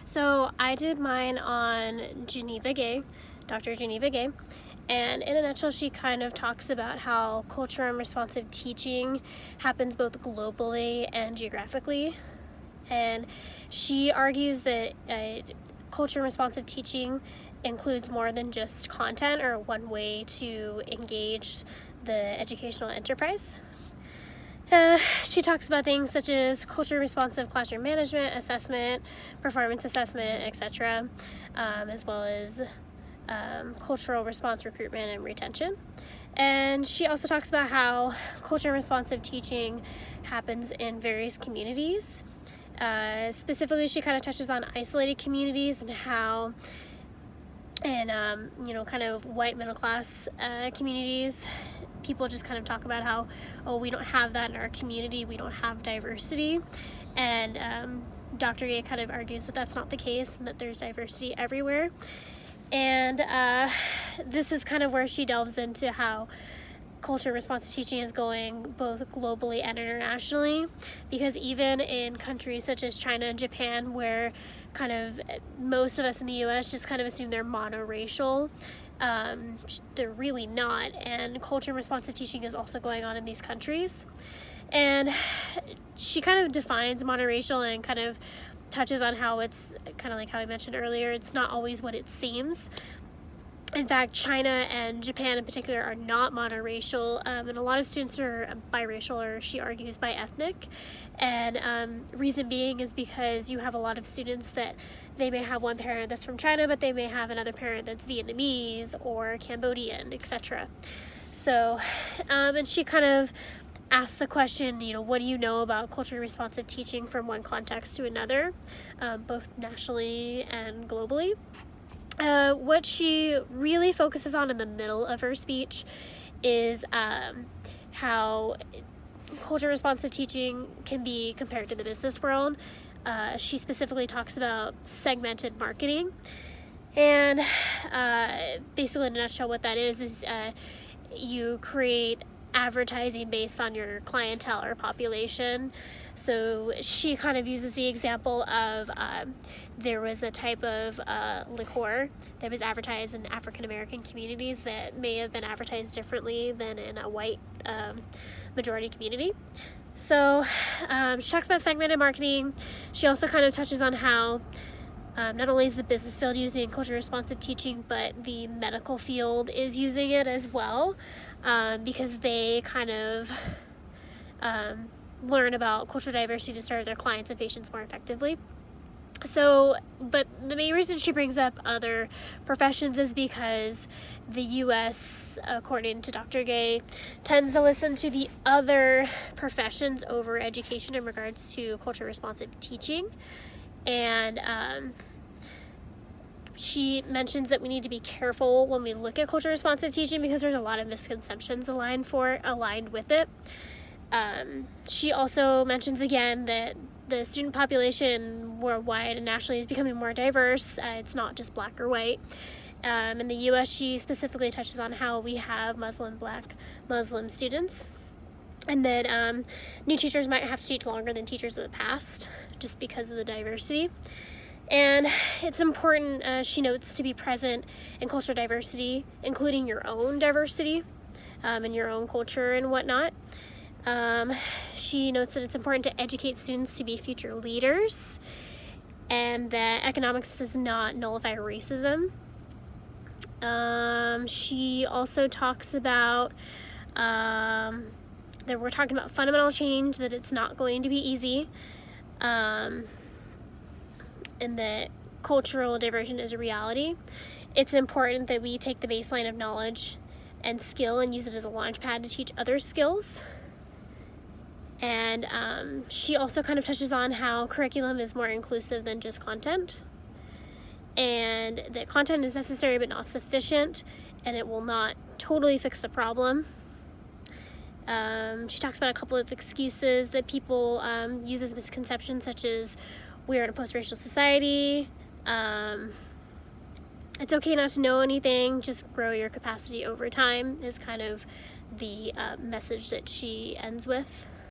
So I did mine on Geneva Gay, Dr. Geneva Gay, and in a nutshell, she kind of talks about how culture and responsive teaching happens both globally and geographically. And she argues that culture and responsive teaching includes more than just content or one way to engage the educational enterprise. She talks about things such as culture responsive classroom management, assessment, performance assessment, etc., as well as cultural response recruitment and retention. And she also talks about how culture responsive teaching happens in various communities. Specifically, she kind of touches on isolated communities and how kind of white middle class communities, people just kind of talk about how, we don't have that in our community, we don't have diversity. And Dr. Gay kind of argues that that's not the case and that there's diversity everywhere. And this is kind of where she delves into how culture responsive teaching is going both globally and internationally, because even in countries such as China and Japan, where kind of most of us in the US just kind of assume they're monoracial, they're really not, and culture responsive teaching is also going on in these countries. And she kind of defines monoracial and kind of touches on how it's kind of like how I mentioned earlier, it's not always what it seems. In fact, China and Japan in particular are not monoracial, and a lot of students are biracial, or she argues bi-ethnic. And reason being is because you have a lot of students that they may have one parent that's from China, but they may have another parent that's Vietnamese or Cambodian, etc. So, and she kind of asks the question, what do you know about culturally responsive teaching from one context to another, both nationally and globally? What she really focuses on in the middle of her speech is how culture responsive teaching can be compared to the business world. She specifically talks about segmented marketing, and basically in a nutshell what that is you create advertising based on your clientele or population. So she kind of uses the example of there was a type of liqueur that was advertised in African American communities that may have been advertised differently than in a white majority community. So she talks about segmented marketing. She also kind of touches on how not only is the business field using culture responsive teaching, but the medical field is using it as well, because they kind of learn about cultural diversity to serve their clients and patients more effectively. So, but the main reason she brings up other professions is because the U.S., according to Dr. Gay, tends to listen to the other professions over education in regards to culture responsive teaching. And she mentions that we need to be careful when we look at culture responsive teaching because there's a lot of misconceptions aligned with it. She also mentions again that the student population worldwide and nationally is becoming more diverse. It's not just black or white. In the U.S., she specifically touches on how we have Black Muslim students, and that new teachers might have to teach longer than teachers of the past just because of the diversity. And it's important, she notes, to be present in cultural diversity, including your own diversity and your own culture and whatnot. She notes that it's important to educate students to be future leaders, and that economics does not nullify racism. She also talks about that we're talking about fundamental change, that it's not going to be easy, and that cultural diversion is a reality. It's important that we take the baseline of knowledge and skill and use it as a launch pad to teach other skills. And she also kind of touches on how curriculum is more inclusive than just content, and that content is necessary but not sufficient, and it will not totally fix the problem. She talks about a couple of excuses that people use as misconceptions, such as we're in a post-racial society, it's okay not to know anything, just grow your capacity over time, is kind of the message that she ends with.